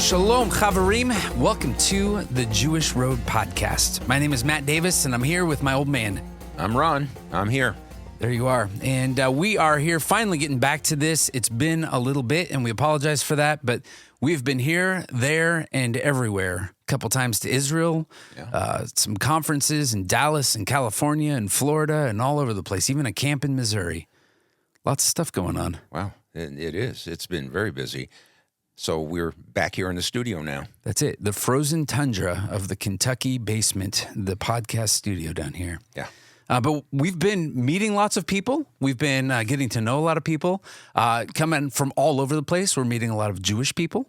Shalom, Chavarim. Welcome to the Jewish Road Podcast. My name is Matt Davis, and I'm here with my old man. I'm Ron. I'm here. There you are. And we are here finally getting back to this. It's been a little bit, and we apologize for that, but we've been here, there, and everywhere. A couple times to Israel, some conferences in Dallas and California and Florida and all over the place, even a camp in Missouri. Lots of stuff going on. Wow, it is. It's been very busy. So we're back here in the studio now. That's it. The frozen tundra of the Kentucky basement, the podcast studio down here. Yeah. But we've been meeting lots of people. We've been getting to know a lot of people coming from all over the place. We're meeting a lot of Jewish people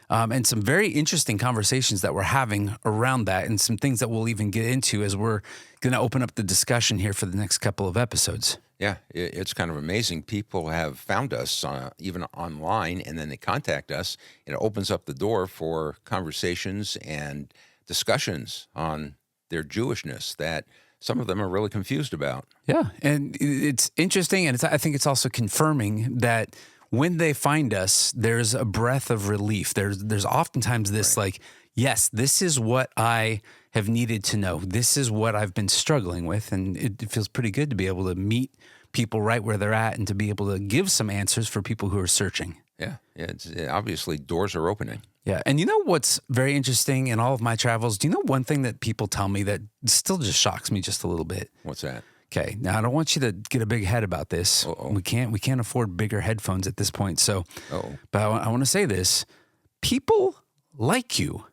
and some very interesting conversations that we're having around that and some things that we'll even get into as we're going to open up the discussion here for the next couple of episodes. Yeah, it's kind of amazing. People have found us even online, and then they contact us. It opens up the door for conversations and discussions on their Jewishness that some of them are really confused about. Yeah, and it's interesting, and I think it's also confirming that when they find us, there's a breath of relief. There's oftentimes this like, yes, this is what I have needed to know. This is what I've been struggling with, and it feels pretty good to be able to meet people right where they're at and to be able to give some answers for people who are searching. Yeah, obviously doors are opening. Yeah, and you know what's very interesting in all of my travels? Do you know one thing that people tell me that still just shocks me just a little bit? What's that? Okay, now I don't want you to get a big head about this. Uh-oh. We can't afford bigger headphones at this point. So, but I want to say this: people like you.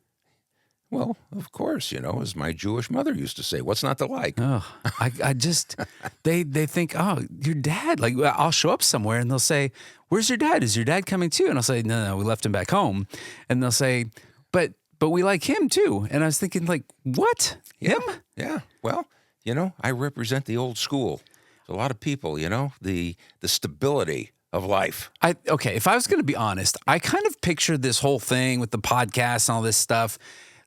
Well, of course, as my Jewish mother used to say, what's not to like? Oh, I just, they think, oh, your dad, like I'll show up somewhere and they'll say, where's your dad? Is your dad coming too? And I'll say, no, we left him back home. And they'll say, but we like him too. And I was thinking like, what? Him? Yeah. Well, I represent the old school. A lot of people, the stability of life. Okay, if I was going to be honest, I kind of pictured this whole thing with the podcast and all this stuff.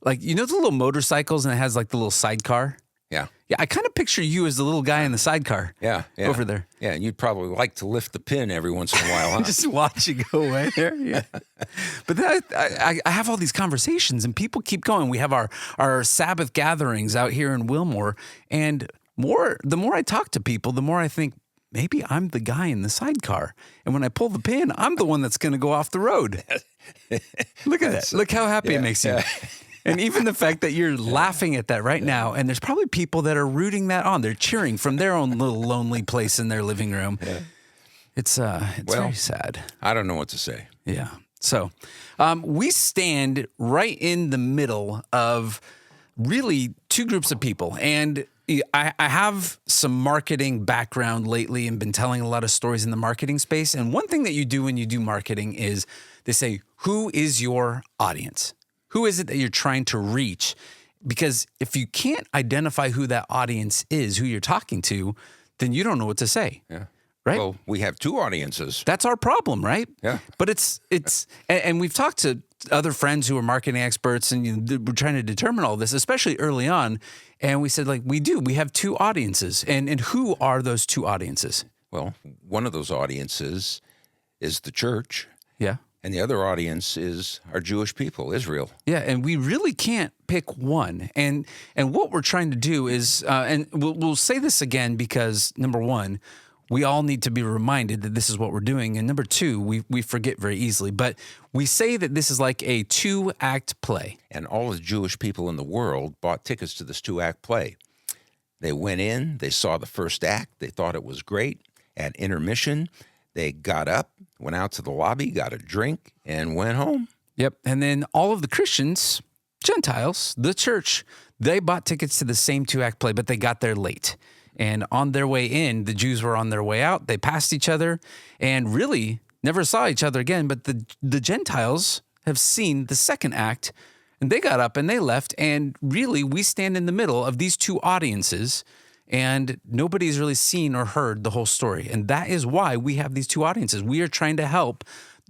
Like, the little motorcycles and it has like the little sidecar? Yeah. Yeah, I kind of picture you as the little guy in the sidecar. Yeah. Over there. Yeah, and you'd probably like to lift the pin every once in a while, huh? Just watch it go away there. Yeah. But then I have all these conversations and people keep going. We have our Sabbath gatherings out here in Wilmore. And the more I talk to people, the more I think, maybe I'm the guy in the sidecar. And when I pull the pin, I'm the one that's going to go off the road. Look at that. Look how happy it makes you. And even the fact that you're laughing at that right now, and there's probably people that are rooting that on. They're cheering from their own little lonely place in their living room. Yeah. It's very sad. I don't know what to say. Yeah. So we stand right in the middle of really two groups of people. And I have some marketing background lately and been telling a lot of stories in the marketing space. And one thing that you do when you do marketing is they say, who is your audience? Who is it that you're trying to reach? Because if you can't identify who that audience is, who you're talking to, then you don't know what to say. Yeah. Right? Well, we have two audiences. That's our problem, right? Yeah. But it's and we've talked to other friends who are marketing experts and we're trying to determine all this, especially early on. And we said, like, we have two audiences. And who are those two audiences? Well, one of those audiences is the church. Yeah. And the other audience is our Jewish people, Israel. Yeah, and we really can't pick one. And what we're trying to do is, and we'll say this again because, number one, we all need to be reminded that this is what we're doing. And number two, we forget very easily. But we say that this is like a 2-act play. And all the Jewish people in the world bought tickets to this 2-act play. They went in, they saw the first act, they thought it was great. At intermission, they got up, went out to the lobby, got a drink, and went home. Yep. And then all of the Christians, Gentiles, the church, they bought tickets to the same 2-act play, but they got there late. And on their way in, the Jews were on their way out. They passed each other and really never saw each other again. But the Gentiles have seen the second act, and they got up and they left. And really, we stand in the middle of these two audiences, and nobody's really seen or heard the whole story. And that is why we have these two audiences. We are trying to help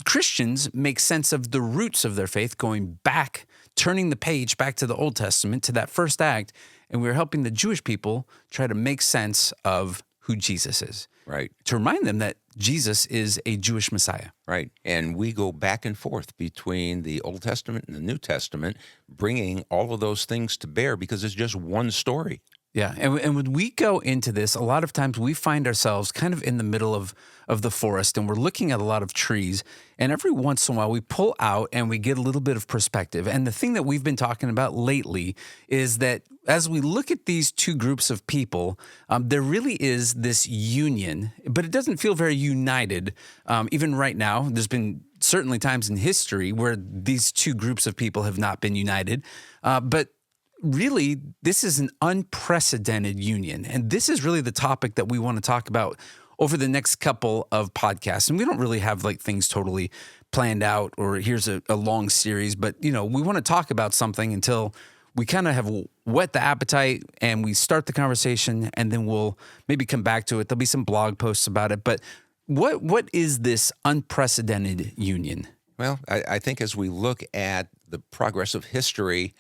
Christians make sense of the roots of their faith, going back, turning the page back to the Old Testament, to that first act. And we're helping the Jewish people try to make sense of who Jesus is. Right. to remind them that Jesus is a Jewish Messiah. Right. And we go back and forth between the Old Testament and the New Testament, bringing all of those things to bear because it's just one story. Yeah, and when we go into this, a lot of times we find ourselves kind of in the middle of the forest, and we're looking at a lot of trees, and every once in a while we pull out and we get a little bit of perspective. And the thing that we've been talking about lately is that as we look at these two groups of people, there really is this union, but it doesn't feel very united. Even right now, there's been certainly times in history where these two groups of people have not been united, but really, this is an unprecedented union. And this is really the topic that we want to talk about over the next couple of podcasts. And we don't really have like things totally planned out or here's a long series, but we want to talk about something until we kind of have whet the appetite and we start the conversation, and then we'll maybe come back to it. There'll be some blog posts about it. But what is this unprecedented union? Well, I think as we look at the progress of history,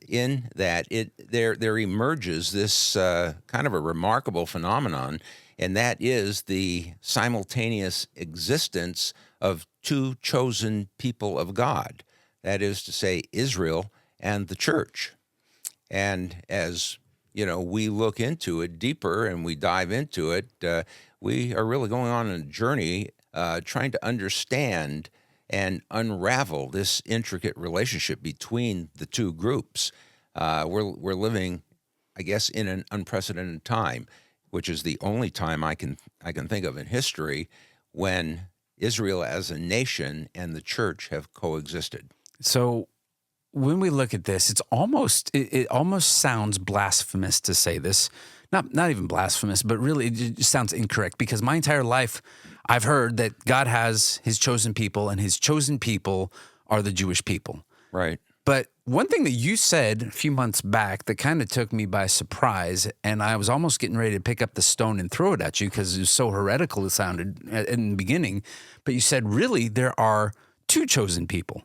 in that there emerges this kind of a remarkable phenomenon, and that is the simultaneous existence of two chosen people of God. That is to say, Israel and the church. And as we look into it deeper and we dive into it, we are really going on a journey trying to understand and unravel this intricate relationship between the two groups. We're living, I guess, in an unprecedented time, which is the only time I can think of in history when Israel as a nation and the church have coexisted. So when we look at this, it almost sounds blasphemous to say this. Not even blasphemous, but really it just sounds incorrect, because my entire life I've heard that God has his chosen people, and his chosen people are the Jewish people. Right. But one thing that you said a few months back that kind of took me by surprise, and I was almost getting ready to pick up the stone and throw it at you because it was so heretical it sounded in the beginning, but you said, really, there are two chosen people.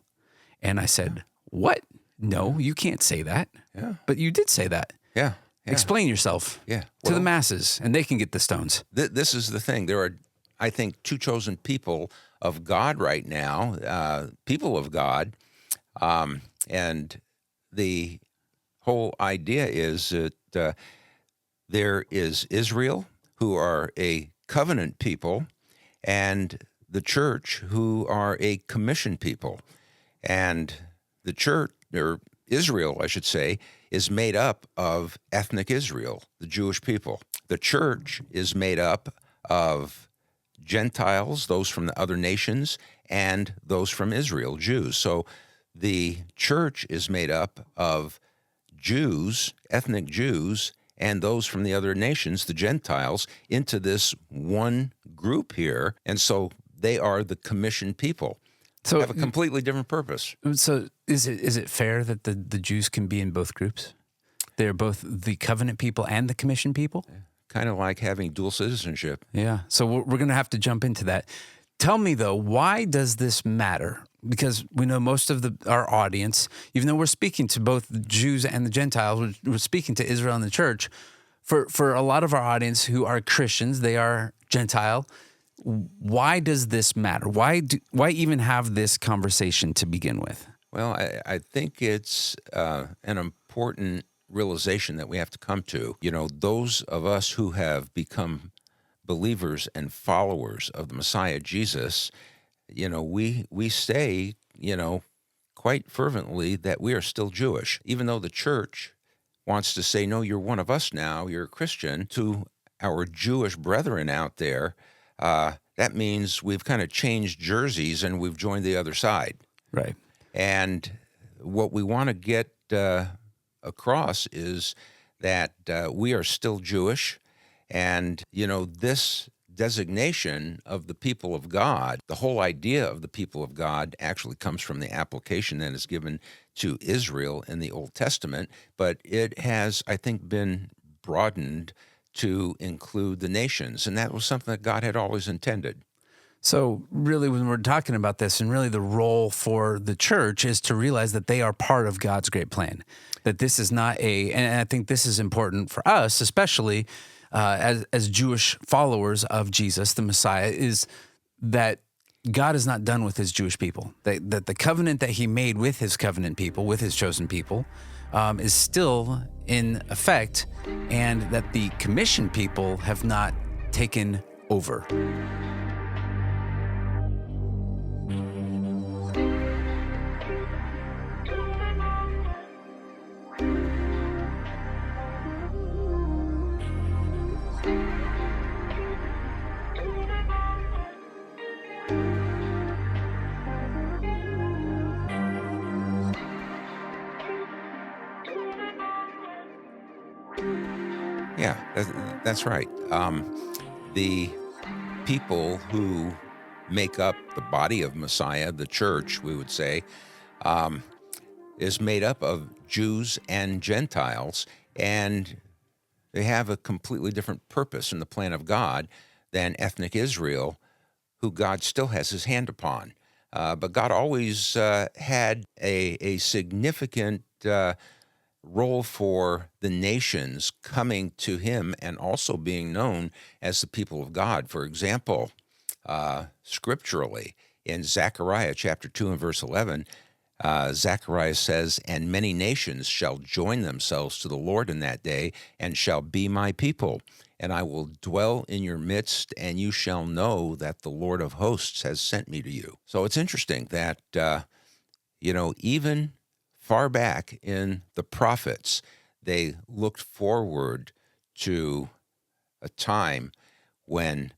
And I said, what? No, you can't say that. Yeah. But you did say that. Yeah. Explain yourself to the masses, and they can get the stones. This is the thing. There are, I think, two chosen people of God right now, people of God, and the whole idea is that there is Israel, who are a covenant people, and the church, who are a commissioned people. And the church, or Israel, I should say, is made up of ethnic Israel, the Jewish people. The church is made up of Gentiles, those from the other nations, and those from Israel, Jews. So the church is made up of Jews, ethnic Jews, and those from the other nations, the Gentiles, into this one group here. And so they are the commissioned people. So have a completely different purpose. So is it fair that the Jews can be in both groups? They're both the covenant people and the commissioned people? Kind of like having dual citizenship. Yeah. So we're going to have to jump into that. Tell me, though, why does this matter? Because we know most of our audience, even though we're speaking to both the Jews and the Gentiles, we're speaking to Israel and the church. For a lot of our audience who are Christians, they are Gentile. Why does this matter? Why even have this conversation to begin with? Well, I think it's an important realization that we have to come to. Those of us who have become believers and followers of the Messiah Jesus, we say, quite fervently that we are still Jewish, even though the church wants to say, no, you're one of us now, you're a Christian. To our Jewish brethren out there, that means we've kind of changed jerseys and we've joined the other side. Right. And what we want to get across is that we are still Jewish. And, this designation of the people of God, the whole idea of the people of God actually comes from the application that is given to Israel in the Old Testament. But it has, I think, been broadened to include the nations. And that was something that God had always intended. So really, when we're talking about this, and really the role for the church is to realize that they are part of God's great plan, that this is not and I think this is important for us, especially as Jewish followers of Jesus, the Messiah, is that God is not done with his Jewish people. That the covenant that he made with his covenant people, with his chosen people, is still in effect, and that the commissioned people have not taken over. Yeah, that's right. The people who make up the body of Messiah, the church, we would say, is made up of Jews and Gentiles, and they have a completely different purpose in the plan of God than ethnic Israel, who God still has his hand upon. But God always had a significant role for the nations coming to him and also being known as the people of God. For example, scripturally, in Zechariah chapter 2 and verse 11, Zechariah says, "And many nations shall join themselves to the Lord in that day, and shall be my people. And I will dwell in your midst, and you shall know that the Lord of hosts has sent me to you." So it's interesting that, even far back in the prophets, they looked forward to a time when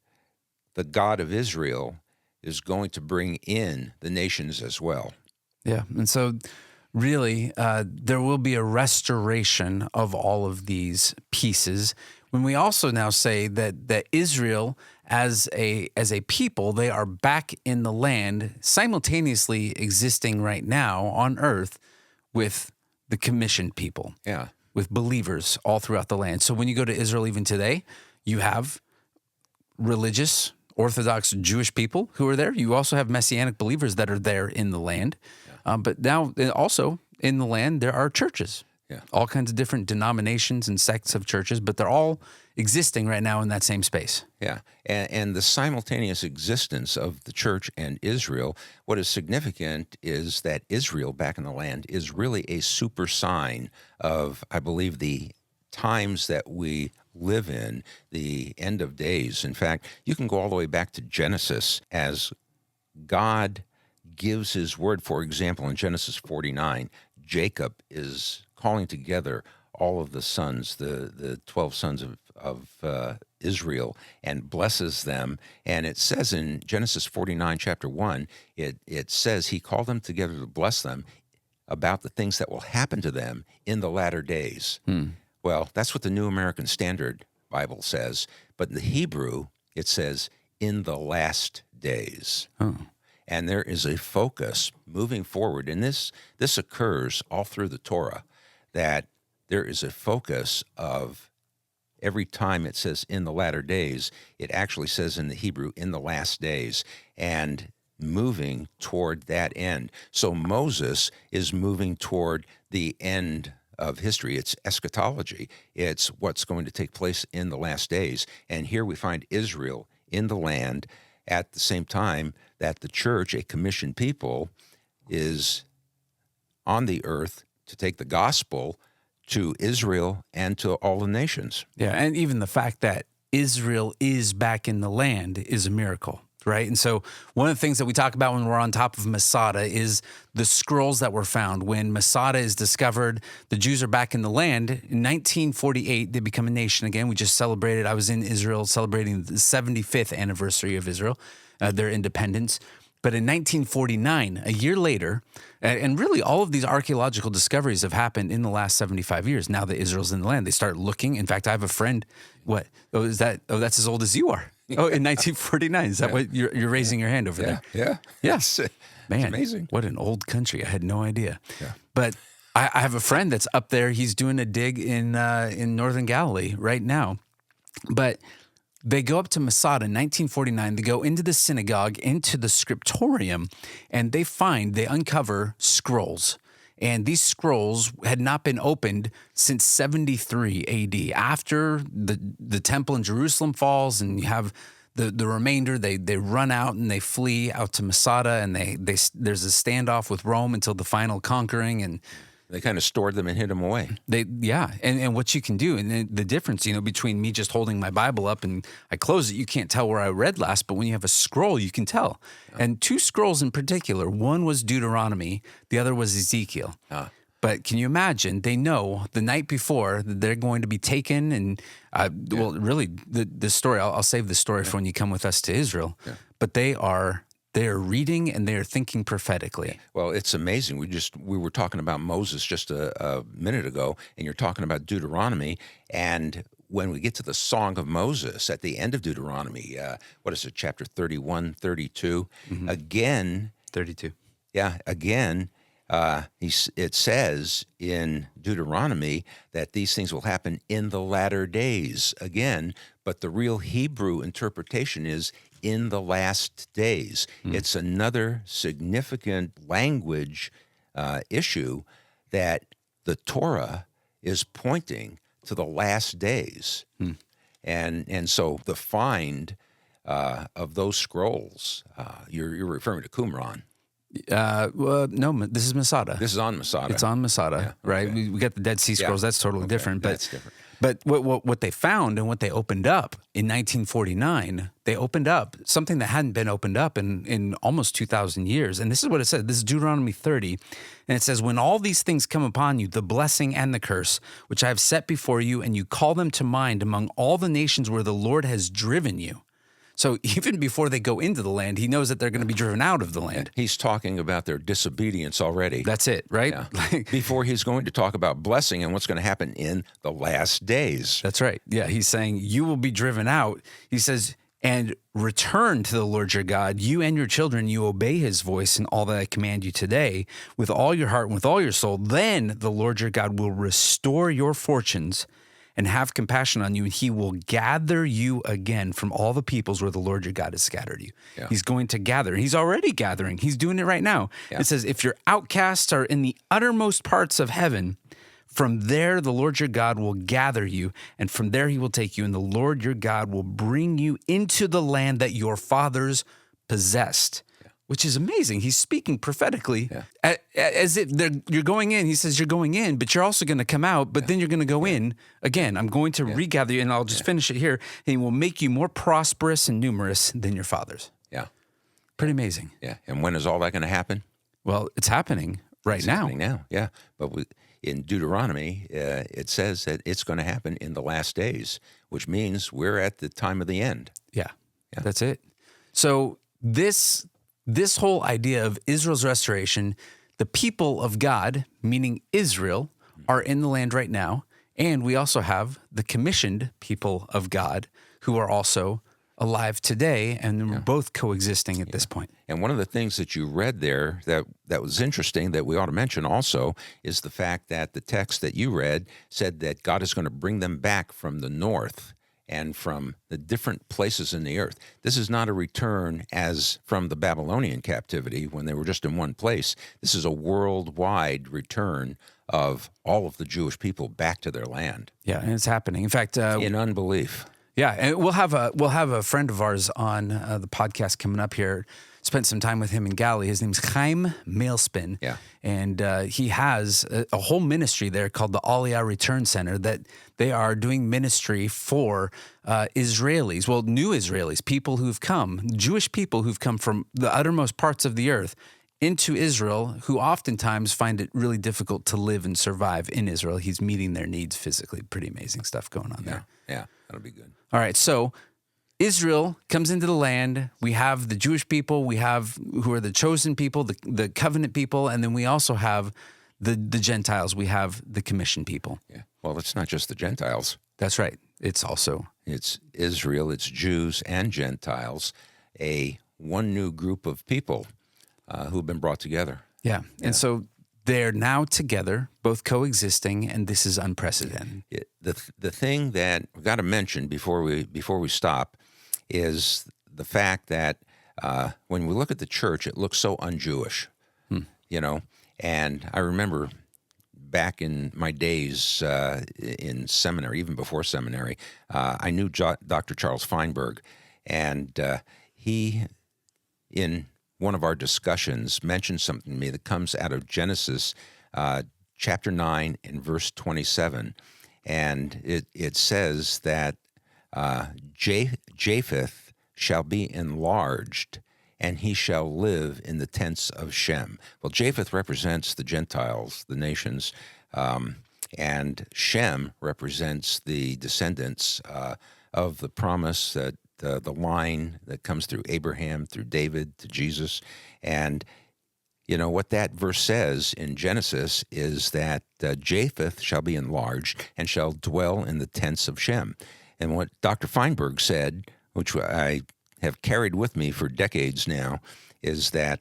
the God of Israel is going to bring in the nations as well. Yeah. And so really, there will be a restoration of all of these pieces. When we also now say that Israel as a people, they are back in the land, simultaneously existing right now on earth with the commissioned people, with believers all throughout the land. So when you go to Israel even today, you have religious, Orthodox Jewish people who are there. You also have Messianic believers that are there in the land. But now also in the land, there are churches, all kinds of different denominations and sects of churches, but they're all existing right now in that same space. Yeah, and the simultaneous existence of the church and Israel, what is significant is that Israel back in the land is really a super sign of, I believe, the times that we live in, the end of days. In fact, you can go all the way back to Genesis as God gives his word. For example, in Genesis 49, Jacob is calling together all of the sons, the 12 sons of Israel, and blesses them. And it says in Genesis 49, chapter 1, it says he called them together to bless them about the things that will happen to them in the latter days. Well, that's what the New American Standard Bible says. But in the Hebrew, it says in the last days. And there is a focus moving forward. And this occurs all through the Torah, that there is a focus of every time it says in the latter days, it actually says in the Hebrew in the last days, and moving toward that end. So Moses is moving toward the end of history. It's eschatology. It's what's going to take place in the last days. And here we find Israel in the land at the same time that the church, a commissioned people, is on the earth to take the gospel to Israel and to all the nations. Yeah, and even the fact that Israel is back in the land is a miracle, right? And so one of the things that we talk about when we're on top of Masada is the scrolls that were found. When Masada is discovered, the Jews are back in the land. In 1948, they become a nation again. We just celebrated, I was in Israel celebrating the 75th anniversary of Israel, their independence. But in 1949, a year later, and really all of these archaeological discoveries have happened in the last 75 years. Now that Israel's in the land, they start looking. In fact, I have a friend. What? Oh, that's as old as you are. Oh, in 1949. Is that what you're raising your hand over there? Yeah. Yes. Man, it's amazing. What an old country. I had no idea. Yeah. But I have a friend that's up there. He's doing a dig in northern Galilee right now. But they go up to Masada in 1949. They go into the synagogue, into the scriptorium, and they uncover scrolls. And these scrolls had not been opened since 73 AD. After the temple in Jerusalem falls, and you have the remainder, they run out and they flee out to Masada, and there's a standoff with Rome until the final conquering, and They kind of stored them and hid them away. And what you can do, and the difference, between me just holding my Bible up and I close it, you can't tell where I read last, but when you have a scroll, you can tell. And two scrolls in particular, one was Deuteronomy, the other was Ezekiel. But can you imagine, they know the night before that they're going to be taken, and well, really, the story, I'll save the story for when you come with us to Israel, but they are reading and they are thinking prophetically. Well, it's amazing. We were talking about Moses just a minute ago, and you're talking about Deuteronomy. And when we get to the Song of Moses at the end of Deuteronomy, what is it, chapter 31, 32? Again, 32. Yeah, again, it says in Deuteronomy that these things will happen in the latter days again, but the real Hebrew interpretation is in the last days. It's another significant language issue that the Torah is pointing to the last days. And so the find of those scrolls, you're referring to Qumran. Well, no, this is Masada. This is on Masada. It's on Masada, right? okay. We got the Dead Sea Scrolls. That's totally different. But That's different. But what they found and what they opened up in 1949, they opened up something that hadn't been opened up in almost 2,000 years. And this is what it said. This is Deuteronomy 30. And it says, when all these things come upon you, the blessing and the curse, which I have set before you, and you call them to mind among all the nations where the Lord has driven you. So even before they go into the land, he knows that they're going to be driven out of the land. He's talking about their disobedience already. That's it, right? Yeah. Before he's going to talk about blessing and what's going to happen in the last days. That's right. Yeah, he's saying you will be driven out. He says, and return to the Lord your God, you and your children, you obey his voice in all that I command you today with all your heart and with all your soul. Then the Lord your God will restore your fortunes and have compassion on you, and he will gather you again from all the peoples where the Lord your God has scattered you. Yeah. He's going to gather. He's already gathering. He's doing it right now. Yeah. It says, if your outcasts are in the uttermost parts of heaven, from there the Lord your God will gather you, and from there he will take you, and the Lord your God will bring you into the land that your fathers possessed. Which is amazing. He's speaking prophetically as if you're going in. He says you're going in, but you're also going to come out, but then you're going to go in again. I'm going to regather you, and I'll just finish it here. And he will make you more prosperous and numerous than your fathers. Yeah. Pretty amazing. Yeah. And when is all that going to happen? Well, it's happening It's happening now. Yeah. But in Deuteronomy, it says that it's going to happen in the last days, which means we're at the time of the end. Yeah. That's it. So this whole idea of Israel's restoration, the people of God, meaning Israel, are in the land right now. And we also have the commissioned people of God who are also alive today, and we're both coexisting at this point. And one of the things that you read there that was interesting that we ought to mention also is the fact that the text that you read said that God is going to bring them back from the north and from the different places in the earth. This is not a return as from the Babylonian captivity when they were just in one place. This is a worldwide return of all of the Jewish people back to their land. Yeah, and it's happening. In fact, in unbelief. Yeah, and we'll have a friend of ours on the podcast coming up here. Spent some time with him in Galilee. His name's Chaim Mailspin. Yeah. And he has a whole ministry there called the Aliyah Return Center that they are doing ministry for Israelis, well, new Israelis, people who've come, Jewish people who've come from the uttermost parts of the earth into Israel, who oftentimes find it really difficult to live and survive in Israel. He's meeting their needs physically. Pretty amazing stuff going on there. Yeah, that'll be good. All right, so Israel comes into the land. We have the Jewish people. We have who are the chosen people, the covenant people, and then we also have the Gentiles. We have the commissioned people. Yeah. Well, it's not just the Gentiles. That's right. It's Israel, it's Jews and Gentiles, one new group of people who've been brought together. Yeah. And so they're now together, both coexisting, and this is unprecedented. The thing that we've got to mention before we stop is the fact that when we look at the church, it looks so un-Jewish, And I remember back in my days in seminary, even before seminary, I knew Dr. Charles Feinberg, and he, in one of our discussions, mentioned something to me that comes out of Genesis chapter 9 and verse 27. And it says that Japheth shall be enlarged, and he shall live in the tents of Shem. Well, Japheth represents the Gentiles, the nations, and Shem represents the descendants of the promise, that the line that comes through Abraham, through David, to Jesus. And you know what that verse says in Genesis is that Japheth shall be enlarged and shall dwell in the tents of Shem. And what Dr. Feinberg said, which I have carried with me for decades now, is that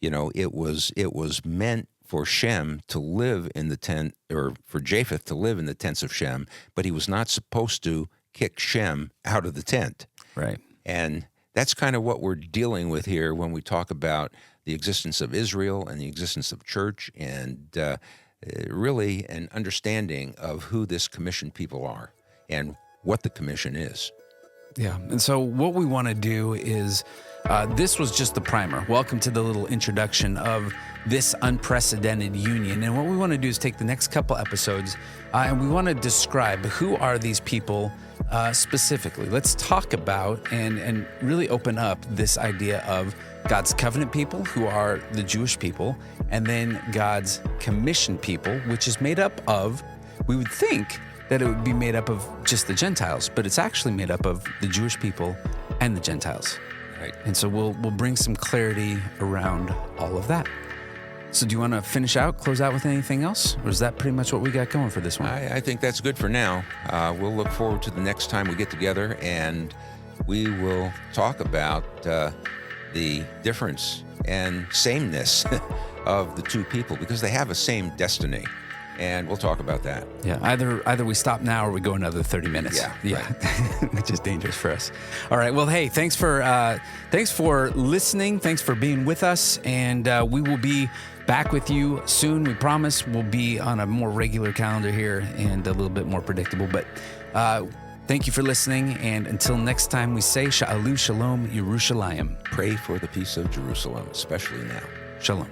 it was meant for Shem to live in the tent, or for Japheth to live in the tents of Shem, but he was not supposed to kick Shem out of the tent. Right. And that's kind of what we're dealing with here when we talk about the existence of Israel and the existence of church, and really an understanding of who this commissioned people are and what the commission is. Yeah. And so what we want to do is, this was just the primer. Welcome to the little introduction of this unprecedented union. And what we want to do is take the next couple episodes and we want to describe who are these people specifically. Let's talk about and really open up this idea of God's covenant people, who are the Jewish people, and then God's commissioned people, which is made up of, we would think that it would be made up of just the Gentiles, but it's actually made up of the Jewish people and the Gentiles. Right. And so we'll bring some clarity around all of that. So do you want to close out with anything else? Or is that pretty much what we got going for this one? I think that's good for now. We'll look forward to the next time we get together, and we will talk about the difference and sameness of the two people, because they have a same destiny. And we'll talk about that. Yeah, either we stop now or we go another 30 minutes. Yeah. Right. Which is dangerous for us. All right. Well, hey, thanks for listening. Thanks for being with us, and we will be back with you soon. We promise we'll be on a more regular calendar here and a little bit more predictable. But thank you for listening, and until next time, we say Sha'alu Shalom Yerushalayim. Pray for the peace of Jerusalem, especially now. Shalom.